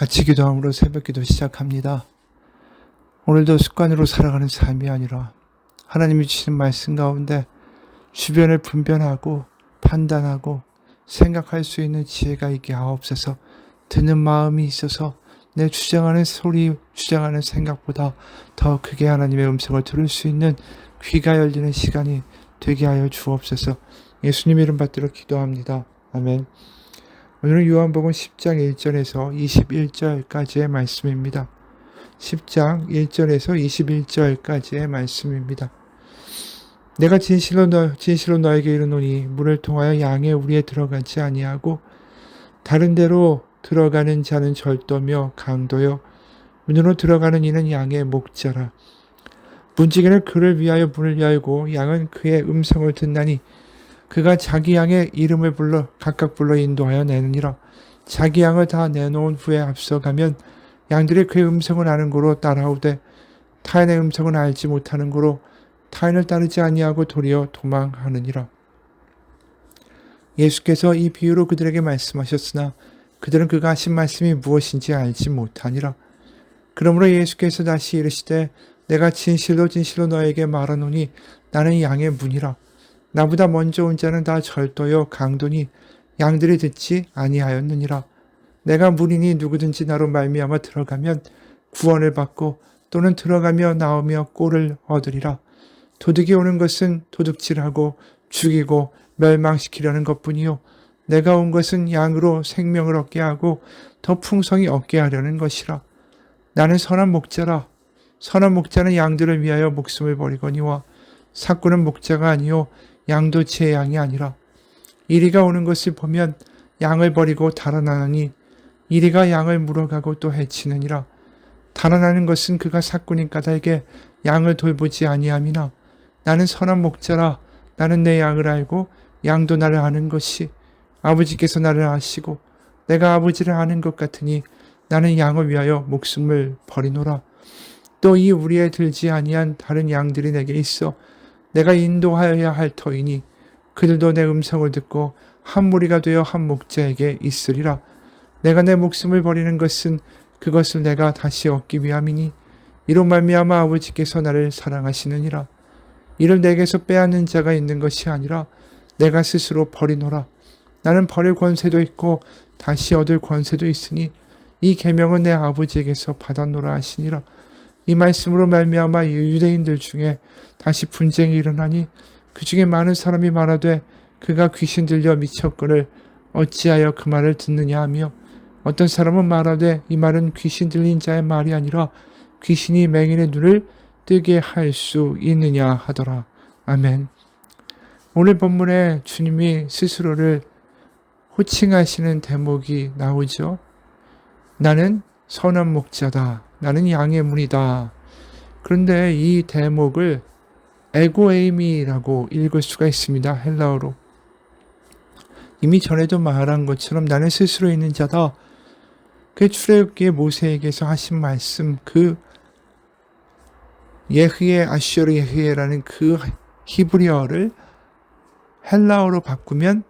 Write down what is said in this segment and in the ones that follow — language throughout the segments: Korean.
같이 기도함으로 새벽기도 시작합니다. 오늘도 습관으로 살아가는 삶이 아니라 하나님이 주시는 말씀 가운데 주변을 분별하고 판단하고 생각할 수 있는 지혜가 있게 하옵소서. 듣는 마음이 있어서 내 주장하는 소리, 주장하는 생각보다 더 크게 하나님의 음성을 들을 수 있는 귀가 열리는 시간이 되게 하여 주옵소서. 예수님 이름 받들어 기도합니다. 아멘. 오늘은 요한복음 10장 1절에서 21절까지의 말씀입니다. 10장 1절에서 21절까지의 말씀입니다. 내가 진실로 너에게 이르노니 문을 통하여 양의 우리에 들어가지 아니하고 다른 데로 들어가는 자는 절도며 강도요 문으로 들어가는 이는 양의 목자라. 문지기는 그를 위하여 문을 열고 양은 그의 음성을 듣나니 그가 자기 양의 이름을 각각 불러 인도하여 내느니라. 자기 양을 다 내놓은 후에 앞서가면 양들이 그의 음성을 아는 고로 따라오되 타인의 음성은 알지 못하는 고로 타인을 따르지 아니하고 도리어 도망하느니라. 예수께서 이 비유로 그들에게 말씀하셨으나 그들은 그가 하신 말씀이 무엇인지 알지 못하니라. 그러므로 예수께서 다시 이르시되 내가 진실로 너에게 말하노니 나는 양의 문이라. 나보다 먼저 온 자는 다 절도요 강도니 양들이 듣지 아니하였느니라. 내가 문이니 누구든지 나로 말미암아 들어가면 구원을 받고 또는 들어가며 나오며 꼴을 얻으리라. 도둑이 오는 것은 도둑질하고 죽이고 멸망시키려는 것뿐이요 내가 온 것은 양으로 생명을 얻게 하고 더 풍성히 얻게 하려는 것이라. 나는 선한 목자라. 선한 목자는 양들을 위하여 목숨을 버리거니와 삭구는 목자가 아니요 양도 제 양이 아니라. 이리가 오는 것을 보면 양을 버리고 달아나니 이리가 양을 물어가고 또 해치느니라. 달아나는 것은 그가 삭구인 까닭에 양을 돌보지 아니함이나 나는 선한 목자라. 나는 내 양을 알고 양도 나를 아는 것이 아버지께서 나를 아시고 내가 아버지를 아는 것 같으니 나는 양을 위하여 목숨을 버리노라. 또 이 우리에 들지 아니한 다른 양들이 내게 있어 내가 인도하여야 할 터이니 그들도 내 음성을 듣고 한 무리가 되어 한 목자에게 있으리라. 내가 내 목숨을 버리는 것은 그것을 내가 다시 얻기 위함이니 이로 말미암아 아버지께서 나를 사랑하시느니라. 이를 내게서 빼앗는 자가 있는 것이 아니라 내가 스스로 버리노라. 나는 버릴 권세도 있고 다시 얻을 권세도 있으니 이 계명은 내 아버지에게서 받았노라 하시니라. 이 말씀으로 말미암아 유대인들 중에 다시 분쟁이 일어나니 그 중에 많은 사람이 말하되 그가 귀신 들려 미쳤거늘 어찌하여 그 말을 듣느냐 하며 어떤 사람은 말하되 이 말은 귀신 들린 자의 말이 아니라 귀신이 맹인의 눈을 뜨게 할 수 있느냐 하더라. 아멘. 오늘 본문에 주님이 스스로를 호칭하시는 대목이 나오죠. 나는 선한 목자다. 나는 양의 문이다. 그런데 이 대목을 에고에이미라고 읽을 수가 있습니다. 헬라어로. 이미 전에도 말한 것처럼 나는 스스로 있는 자다. 그 출애굽기의 모세에게서 하신 말씀, 그 예흐예 아슈르 예흐예라는 그 히브리어를 헬라어로 바꾸면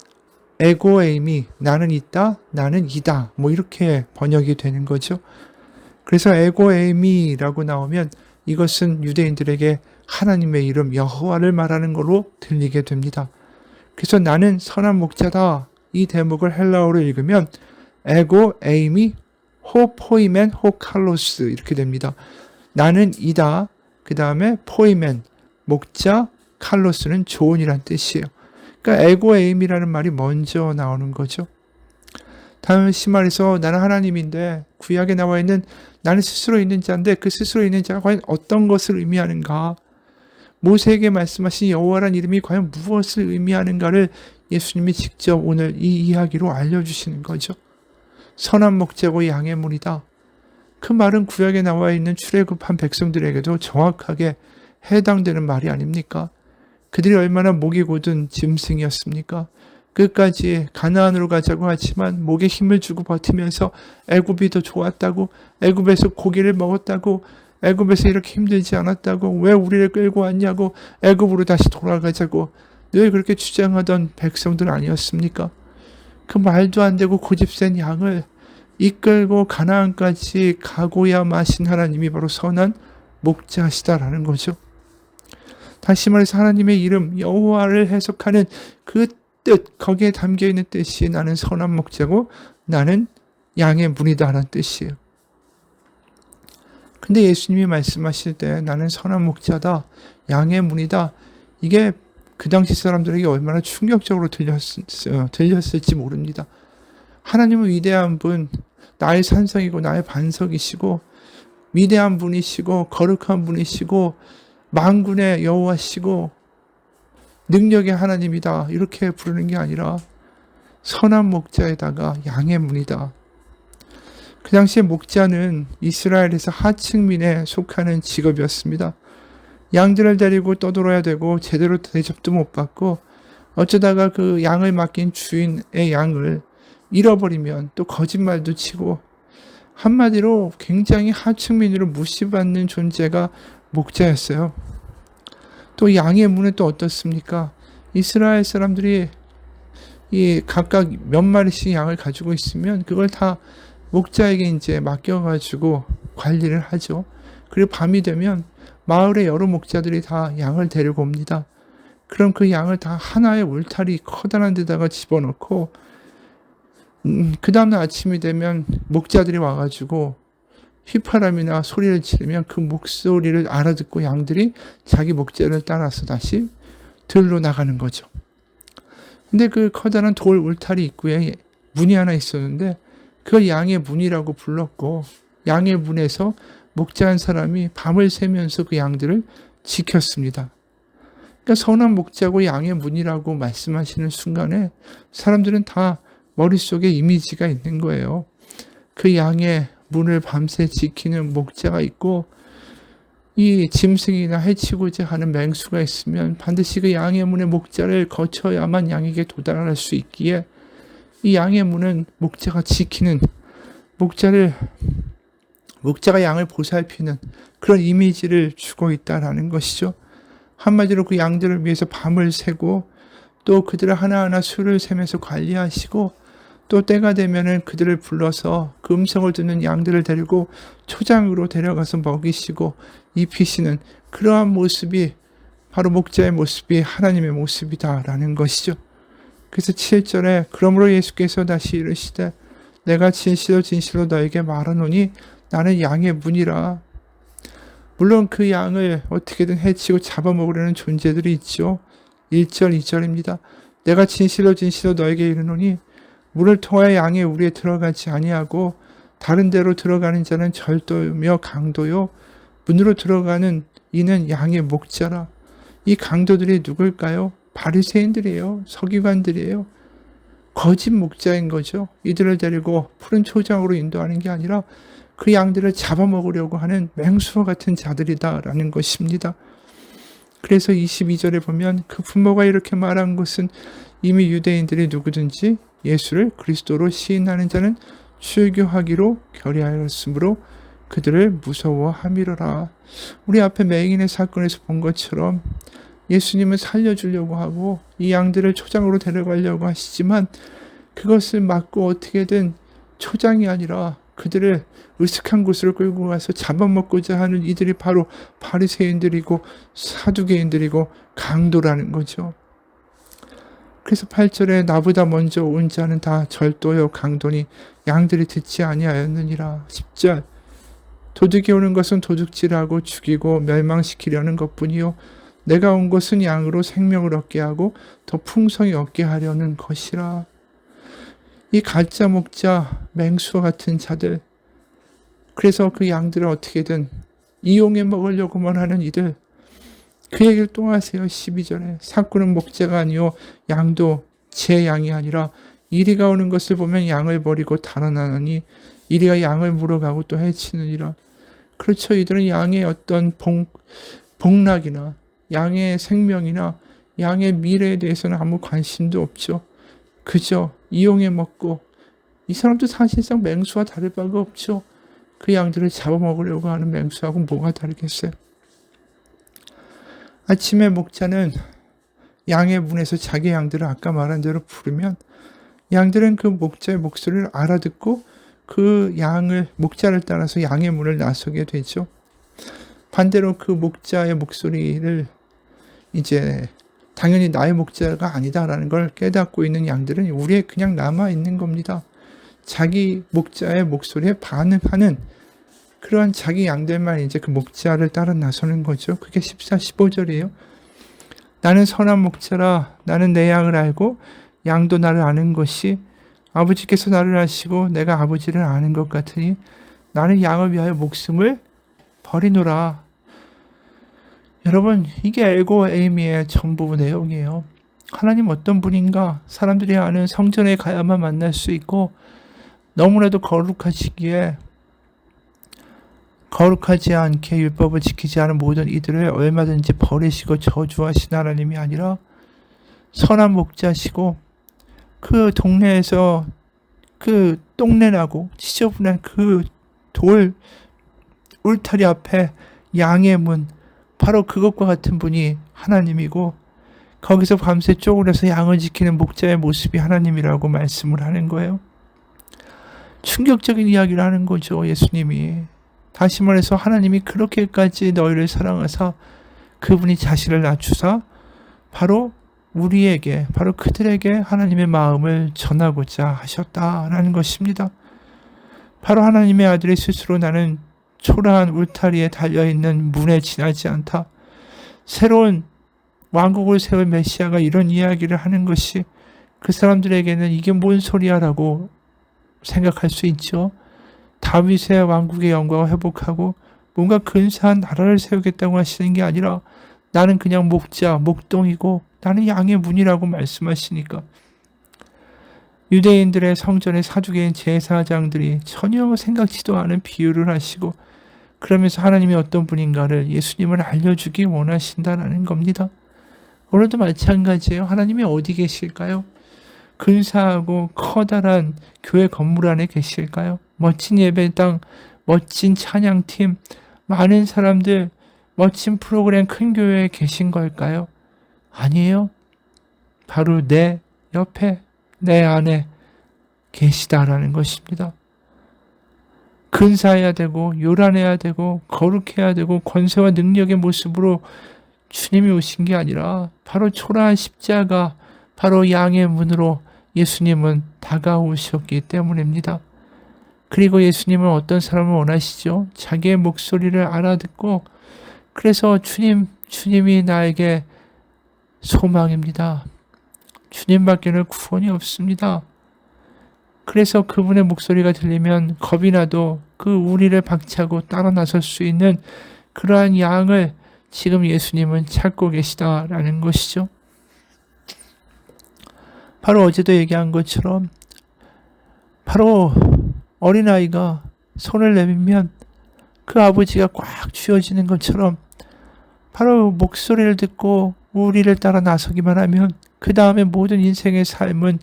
에고에이미, 나는 있다, 나는 이다, 이렇게 번역이 되는 거죠. 그래서 에고에이미라고 나오면 이것은 유대인들에게 하나님의 이름 여호와를 말하는 걸로 들리게 됩니다. 그래서 나는 선한 목자다. 이 대목을 헬라어로 읽으면 에고에이미 호 포이멘 호 칼로스 이렇게 됩니다. 나는 이다. 그 다음에 포이멘 목자, 칼로스는 조언이란 뜻이에요. 그러니까 에고에임이라는 말이 먼저 나오는 거죠. 다시 말해서 나는 하나님인데 구약에 나와 있는 나는 스스로 있는 자인데 그 스스로 있는 자가 과연 어떤 것을 의미하는가? 모세에게 말씀하신 여호와란 이름이 과연 무엇을 의미하는가를 예수님이 직접 오늘 이 이야기로 알려주시는 거죠. 선한 목자고 양의 문이다. 그 말은 구약에 나와 있는 출애굽한 백성들에게도 정확하게 해당되는 말이 아닙니까? 그들이 얼마나 목이 고든 짐승이었습니까? 끝까지 가나안으로 가자고 하지만 목에 힘을 주고 버티면서 애굽이 더 좋았다고, 애굽에서 고기를 먹었다고, 애굽에서 이렇게 힘들지 않았다고, 왜 우리를 끌고 왔냐고, 애굽으로 다시 돌아가자고 늘 그렇게 주장하던 백성들 아니었습니까? 그 말도 안 되고 고집센 양을 이끌고 가나안까지 가고야 마신 하나님이 바로 선한 목자시다라는 거죠. 다시 말해서 하나님의 이름 여호와를 해석하는 그 뜻, 거기에 담겨있는 뜻이 나는 선한 목자고 나는 양의 문이다라는 뜻이에요. 근데 예수님이 말씀하실 때 나는 선한 목자다, 양의 문이다, 이게 그 당시 사람들에게 얼마나 충격적으로 들렸을지 모릅니다. 하나님은 위대한 분, 나의 산성이고 나의 반석이시고 위대한 분이시고 거룩한 분이시고 만군의 여호와시고 능력의 하나님이다, 이렇게 부르는 게 아니라 선한 목자에다가 양의 문이다. 그 당시에 목자는 이스라엘에서 하층민에 속하는 직업이었습니다. 양들을 데리고 떠돌아야 되고 제대로 대접도 못 받고 어쩌다가 그 양을 맡긴 주인의 양을 잃어버리면 또 거짓말도 치고 한마디로 굉장히 하층민으로 무시받는 존재가 목자였어요. 또 양의 문은 또 어떻습니까? 이스라엘 사람들이 이 각각 몇 마리씩 양을 가지고 있으면 그걸 다 목자에게 이제 맡겨가지고 관리를 하죠. 그리고 밤이 되면 마을의 여러 목자들이 다 양을 데리고 옵니다. 그럼 그 양을 다 하나의 울타리 커다란 데다가 집어넣고 그 다음날 아침이 되면 목자들이 와가지고 휘파람이나 소리를 지르면 그 목소리를 알아듣고 양들이 자기 목자를 따라서 다시 들로 나가는 거죠. 근데 그 커다란 돌 울타리 입구에 문이 하나 있었는데 그걸 양의 문이라고 불렀고, 양의 문에서 목자 한 사람이 밤을 새면서 그 양들을 지켰습니다. 그러니까 선한 목자고 양의 문이라고 말씀하시는 순간에 사람들은 다 머릿속에 이미지가 있는 거예요. 그 양의 문을 밤새 지키는 목자가 있고 이 짐승이나 해치고자 하는 맹수가 있으면 반드시 그 양의 문의 목자를 거쳐야만 양에게 도달할 수 있기에 이 양의 문은 목자가 지키는, 목자가 양을 보살피는 그런 이미지를 주고 있다라는 것이죠. 한마디로 그 양들을 위해서 밤을 새고 또 그들을 하나하나 수를 세면서 관리하시고 또 때가 되면은 그들을 불러서 그 음성을 듣는 양들을 데리고 초장으로 데려가서 먹이시고 입히시는 그러한 모습이 바로 목자의 모습이 하나님의 모습이다라는 것이죠. 그래서 7절에 그러므로 예수께서 다시 이르시되 내가 진실로 진실로 너에게 말하노니 나는 양의 문이라. 물론 그 양을 어떻게든 해치고 잡아먹으려는 존재들이 있죠. 1절 2절입니다. 내가 진실로 진실로 너에게 이르노니 문을 통하여 양의 우리에 들어가지 아니하고 다른 데로 들어가는 자는 절도며 강도요 문으로 들어가는 이는 양의 목자라. 이 강도들이 누굴까요? 바리새인들이에요. 서기관들이에요. 거짓 목자인 거죠. 이들을 데리고 푸른 초장으로 인도하는 게 아니라 그 양들을 잡아먹으려고 하는 맹수와 같은 자들이다라는 것입니다. 그래서 22절에 보면 그 부모가 이렇게 말한 것은 이미 유대인들이 누구든지 예수를 그리스도로 시인하는 자는 출교하기로 결의하였으므로 그들을 무서워함이로라. 우리 앞에 맹인의 사건에서 본 것처럼 예수님은 살려주려고 하고 이 양들을 초장으로 데려가려고 하시지만 그것을 막고 어떻게든 초장이 아니라 그들을 으슥한 곳으로 끌고 가서 잡아먹고자 하는 이들이 바로 바리새인들이고 사두개인들이고 강도라는 거죠. 그래서 8절에 나보다 먼저 온 자는 다 절도요 강도니 양들이 듣지 아니하였느니라. 10절 도둑이 오는 것은 도둑질하고 죽이고 멸망시키려는 것뿐이요 내가 온 것은 양으로 생명을 얻게 하고 더 풍성히 얻게 하려는 것이라. 이 가짜 목자 맹수와 같은 자들, 그래서 그 양들을 어떻게든 이용해 먹으려고만 하는 이들, 그 얘기를 또 하세요. 12절에 사꾼은 목자가 아니요 양도 제 양이 아니라 이리가 오는 것을 보면 양을 버리고 달아나느니 이리가 양을 물어가고 또 해치느니라. 그렇죠. 이들은 양의 어떤 복락이나 양의 생명이나 양의 미래에 대해서는 아무 관심도 없죠. 그저 이용해 먹고, 이 사람도 사실상 맹수와 다를 바가 없죠. 그 양들을 잡아먹으려고 하는 맹수하고 뭐가 다르겠어요. 아침에 목자는 양의 문에서 자기 양들을 아까 말한 대로 부르면 양들은 그 목자의 목소리를 알아듣고 그 양을 목자를 따라서 양의 문을 나서게 되죠. 반대로 그 목자의 목소리를 이제 당연히 나의 목자가 아니다라는 걸 깨닫고 있는 양들은 우리에 그냥 남아 있는 겁니다. 자기 목자의 목소리에 반응하는 그러한 자기 양들만 이제 그 목자를 따라 나서는 거죠. 그게 14, 15절이에요. 나는 선한 목자라 나는 내 양을 알고 양도 나를 아는 것이 아버지께서 나를 아시고 내가 아버지를 아는 것 같으니 나는 양을 위하여 목숨을 버리노라. 여러분, 이게 엘고 에이미의 전부 내용이에요. 하나님 어떤 분인가? 사람들이 아는 성전에 가야만 만날 수 있고 너무나도 거룩하시기에 거룩하지 않게 율법을 지키지 않은 모든 이들을 얼마든지 버리시고 저주하신 하나님이 아니라 선한 목자시고 그 동네에서 그 똥내나고 지저분한 그 돌 울타리 앞에 양의 문, 바로 그것과 같은 분이 하나님이고 거기서 밤새 쪼그려서 양을 지키는 목자의 모습이 하나님이라고 말씀을 하는 거예요. 충격적인 이야기를 하는 거죠. 예수님이. 다시 말해서 하나님이 그렇게까지 너희를 사랑하사 그분이 자신을 낮추사 바로 우리에게, 바로 그들에게 하나님의 마음을 전하고자 하셨다라는 것입니다. 바로 하나님의 아들이 스스로 나는 초라한 울타리에 달려있는 문에 지나지 않다. 새로운 왕국을 세울 메시아가 이런 이야기를 하는 것이 그 사람들에게는 이게 뭔 소리야 라고 생각할 수 있죠. 다윗의 왕국의 영광을 회복하고 뭔가 근사한 나라를 세우겠다고 하시는 게 아니라 나는 그냥 목자, 목동이고 나는 양의 문이라고 말씀하시니까 유대인들의 성전의 사두개인 제사장들이 전혀 생각지도 않은 비유를 하시고 그러면서 하나님이 어떤 분인가를 예수님을 알려주기 원하신다는 겁니다. 오늘도 마찬가지예요. 하나님이 어디 계실까요? 근사하고 커다란 교회 건물 안에 계실까요? 멋진 예배당, 멋진 찬양팀, 많은 사람들, 멋진 프로그램 큰 교회에 계신 걸까요? 아니에요. 바로 내 옆에, 내 안에 계시다라는 것입니다. 근사해야 되고 요란해야 되고 거룩해야 되고 권세와 능력의 모습으로 주님이 오신 게 아니라 바로 초라한 십자가, 바로 양의 문으로 예수님은 다가오셨기 때문입니다. 그리고 예수님은 어떤 사람을 원하시죠? 자기의 목소리를 알아듣고 그래서 주님이 나에게 소망입니다. 주님밖에는 구원이 없습니다. 그래서 그분의 목소리가 들리면 겁이 나도 그 우리를 박차고 따라 나설 수 있는 그러한 양을 지금 예수님은 찾고 계시다라는 것이죠. 바로 어제도 얘기한 것처럼 바로 어린아이가 손을 내밀면 그 아버지가 꽉 쥐어지는 것처럼 바로 목소리를 듣고 우리를 따라 나서기만 하면 그 다음에 모든 인생의 삶은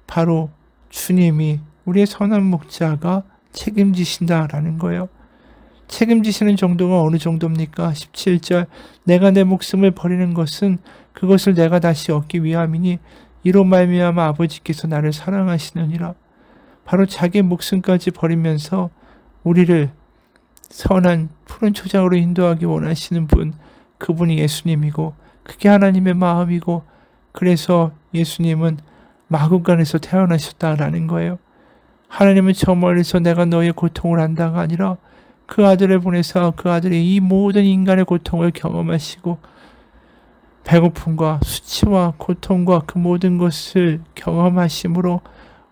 바로 주님이 우리의 선한 목자가 책임지신다라는 거예요. 책임지시는 정도가 어느 정도입니까? 17절 내가 내 목숨을 버리는 것은 그것을 내가 다시 얻기 위함이니 이로 말미암아 아버지께서 나를 사랑하시느니라. 바로 자기 목숨까지 버리면서 우리를 선한 푸른 초장으로 인도하기 원하시는 분, 그분이 예수님이고 그게 하나님의 마음이고 그래서 예수님은 마구간에서 태어나셨다라는 거예요. 하나님은 저 멀리서 내가 너의 고통을 안다가 아니라 그 아들을 보내서 그 아들이 이 모든 인간의 고통을 경험하시고 배고픔과 수치와 고통과 그 모든 것을 경험하심으로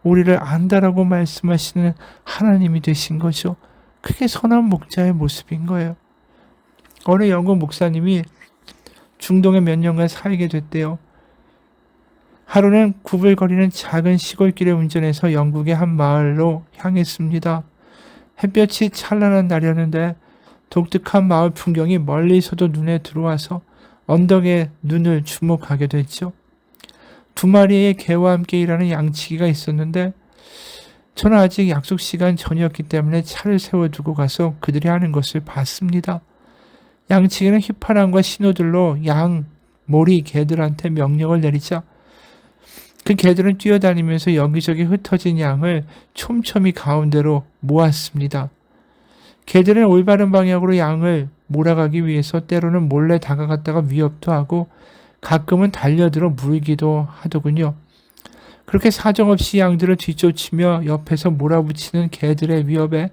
우리를 안다라고 말씀하시는 하나님이 되신 거죠. 그게 선한 목자의 모습인 거예요. 어느 영국 목사님이 중동에 몇 년간 살게 됐대요. 하루는 구불거리는 작은 시골길에 운전해서 영국의 한 마을로 향했습니다. 햇볕이 찬란한 날이었는데 독특한 마을 풍경이 멀리서도 눈에 들어와서 언덕에 눈을 주목하게 됐죠. 2마리의 개와 함께 일하는 양치기가 있었는데 저는 아직 약속 시간 전이었기 때문에 차를 세워두고 가서 그들이 하는 것을 봤습니다. 양치기는 휘파람과 신호들로 양, 모리, 개들한테 명령을 내리자 그 개들은 뛰어다니면서 여기저기 흩어진 양을 촘촘히 가운데로 모았습니다. 개들은 올바른 방향으로 양을 몰아가기 위해서 때로는 몰래 다가갔다가 위협도 하고 가끔은 달려들어 물기도 하더군요. 그렇게 사정없이 양들을 뒤쫓으며 옆에서 몰아붙이는 개들의 위협에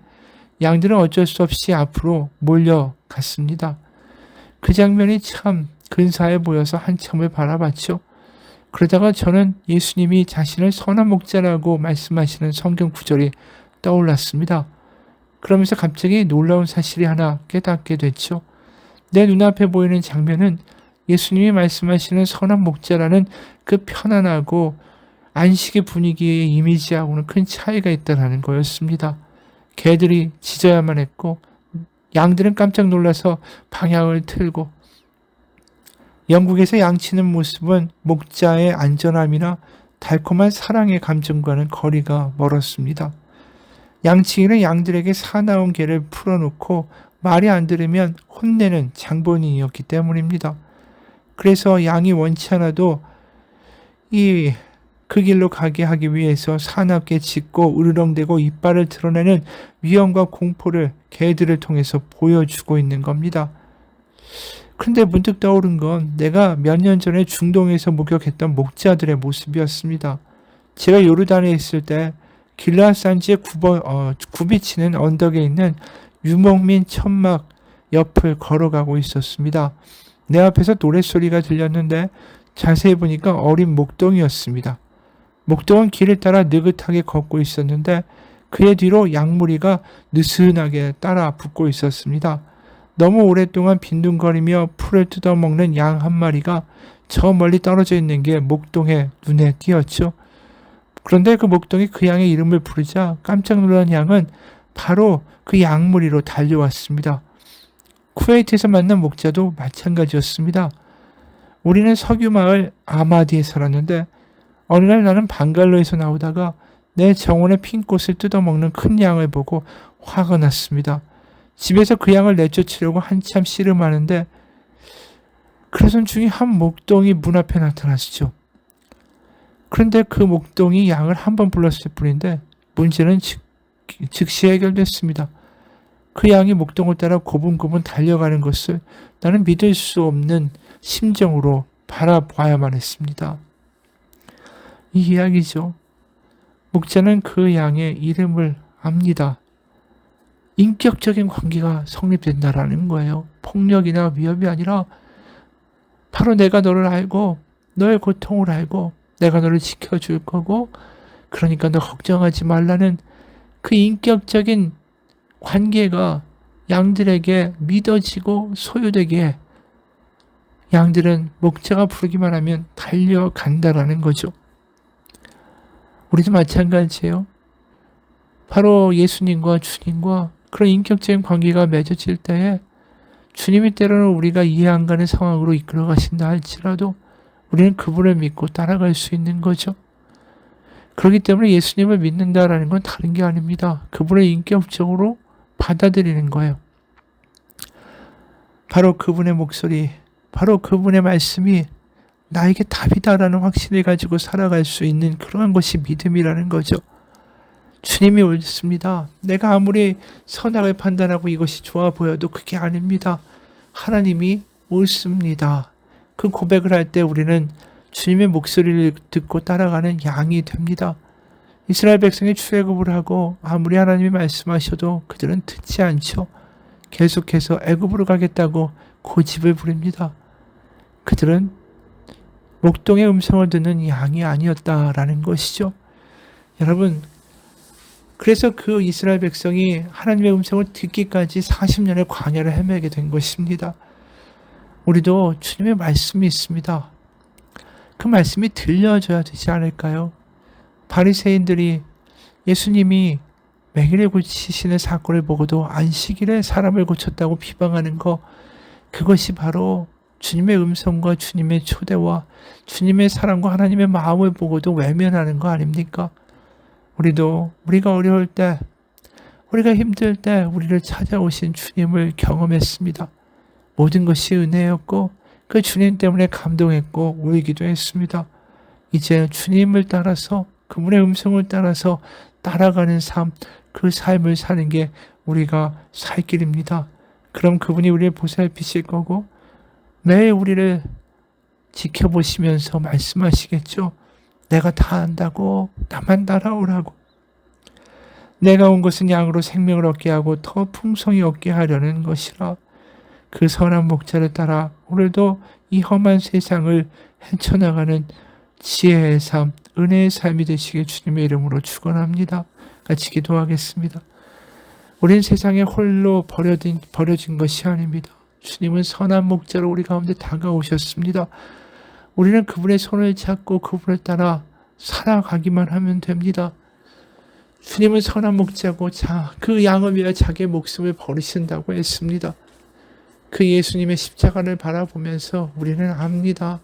양들은 어쩔 수 없이 앞으로 몰려갔습니다. 그 장면이 참 근사해 보여서 한참을 바라봤죠. 그러다가 저는 예수님이 자신을 선한 목자라고 말씀하시는 성경 구절이 떠올랐습니다. 그러면서 갑자기 놀라운 사실이 하나 깨닫게 됐죠. 내 눈앞에 보이는 장면은 예수님이 말씀하시는 선한 목자라는 그 편안하고 안식의 분위기의 이미지하고는 큰 차이가 있다는 거였습니다. 개들이 짖어야만 했고 양들은 깜짝 놀라서 방향을 틀고, 영국에서 양치는 모습은 목자의 안전함이나 달콤한 사랑의 감정과는 거리가 멀었습니다. 양치기는 양들에게 사나운 개를 풀어놓고 말이 안 들으면 혼내는 장본인이었기 때문입니다. 그래서 양이 원치 않아도 그 길로 가게 하기 위해서 사납게 짖고 으르렁대고 이빨을 드러내는 위험과 공포를 개들을 통해서 보여주고 있는 겁니다. 그런데 문득 떠오른 건 내가 몇 년 전에 중동에서 목격했던 목자들의 모습이었습니다. 제가 요르단에 있을 때 길라앗 산지에 굽이치는 언덕에 있는 유목민 천막 옆을 걸어가고 있었습니다. 내 앞에서 노랫소리가 들렸는데 자세히 보니까 어린 목동이었습니다. 목동은 길을 따라 느긋하게 걷고 있었는데 그의 뒤로 양무리가 느슨하게 따라 붙고 있었습니다. 너무 오랫동안 빈둥거리며 풀을 뜯어먹는 양 한 마리가 저 멀리 떨어져 있는 게 목동의 눈에 띄었죠. 그런데 그 목동이 그 양의 이름을 부르자 깜짝 놀란 양은 바로 그 양무리로 달려왔습니다. 쿠웨이트에서 만난 목자도 마찬가지였습니다. 우리는 석유마을 아마디에 살았는데 어느 날 나는 방갈로에서 나오다가 내 정원의 핀꽃을 뜯어먹는 큰 양을 보고 화가 났습니다. 집에서 그 양을 내쫓으려고 한참 씨름하는데 그러던 중에 한 목동이 문 앞에 나타났죠. 그런데 그 목동이 양을 한 번 불렀을 뿐인데 문제는 즉시 해결됐습니다. 그 양이 목동을 따라 고분고분 달려가는 것을 나는 믿을 수 없는 심정으로 바라봐야만 했습니다. 이 이야기죠. 목자는 그 양의 이름을 압니다. 인격적인 관계가 성립된다라는 거예요. 폭력이나 위협이 아니라 바로 내가 너를 알고 너의 고통을 알고 내가 너를 지켜줄 거고 그러니까 너 걱정하지 말라는 그 인격적인 관계가 양들에게 믿어지고 소유되게 양들은 목자가 부르기만 하면 달려간다라는 거죠. 우리도 마찬가지예요. 바로 예수님과 주님과 그런 인격적인 관계가 맺어질 때에 주님이 때로는 우리가 이해 안 가는 상황으로 이끌어 가신다 할지라도 우리는 그분을 믿고 따라갈 수 있는 거죠. 그렇기 때문에 예수님을 믿는다라는 건 다른 게 아닙니다. 그분을 인격적으로 받아들이는 거예요. 바로 그분의 목소리, 바로 그분의 말씀이 나에게 답이다라는 확신을 가지고 살아갈 수 있는 그러한 것이 믿음이라는 거죠. 주님이 옳습니다. 내가 아무리 선악을 판단하고 이것이 좋아 보여도 그게 아닙니다. 하나님이 옳습니다. 그 고백을 할 때 우리는 주님의 목소리를 듣고 따라가는 양이 됩니다. 이스라엘 백성이 출애굽을 하고 아무리 하나님이 말씀하셔도 그들은 듣지 않죠. 계속해서 애굽으로 가겠다고 고집을 부립니다. 그들은 목동의 음성을 듣는 양이 아니었다라는 것이죠. 여러분, 그래서 그 이스라엘 백성이 하나님의 음성을 듣기까지 40년의 광야를 헤매게 된 것입니다. 우리도 주님의 말씀이 있습니다. 그 말씀이 들려줘야 되지 않을까요? 바리새인들이 예수님이 매일에 고치시는 사건을 보고도 안식일에 사람을 고쳤다고 비방하는 거, 그것이 바로 주님의 음성과 주님의 초대와 주님의 사랑과 하나님의 마음을 보고도 외면하는 거 아닙니까? 우리도 우리가 어려울 때, 우리가 힘들 때 우리를 찾아오신 주님을 경험했습니다. 모든 것이 은혜였고 그 주님 때문에 감동했고 울기도 했습니다. 이제 주님을 따라서 그분의 음성을 따라서 따라가는 삶, 그 삶을 사는 게 우리가 살 길입니다. 그럼 그분이 우리를 보살피실 거고 매일 우리를 지켜보시면서 말씀하시겠죠. 내가 다 안다고, 나만 따라오라고. 내가 온 것은 양으로 생명을 얻게 하고 더 풍성히 얻게 하려는 것이라. 그 선한 목자를 따라 오늘도 이 험한 세상을 헤쳐나가는 지혜의 삶, 은혜의 삶이 되시길 주님의 이름으로 축원합니다. 같이 기도하겠습니다. 우린 세상에 홀로 버려진 것이 아닙니다. 주님은 선한 목자로 우리 가운데 다가오셨습니다. 우리는 그분의 손을 잡고 그분을 따라 살아가기만 하면 됩니다. 주님은 선한 목자고 그 양을 위하여 자기의 목숨을 버리신다고 했습니다. 그 예수님의 십자가를 바라보면서 우리는 압니다.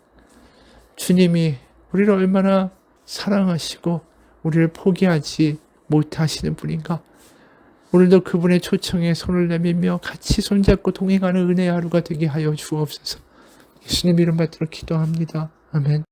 주님이 우리를 얼마나 사랑하시고 우리를 포기하지 못하시는 분인가. 오늘도 그분의 초청에 손을 내밀며 같이 손잡고 동행하는 은혜의 하루가 되게 하여 주옵소서. 예수님 이름 받들어 기도합니다. 아멘.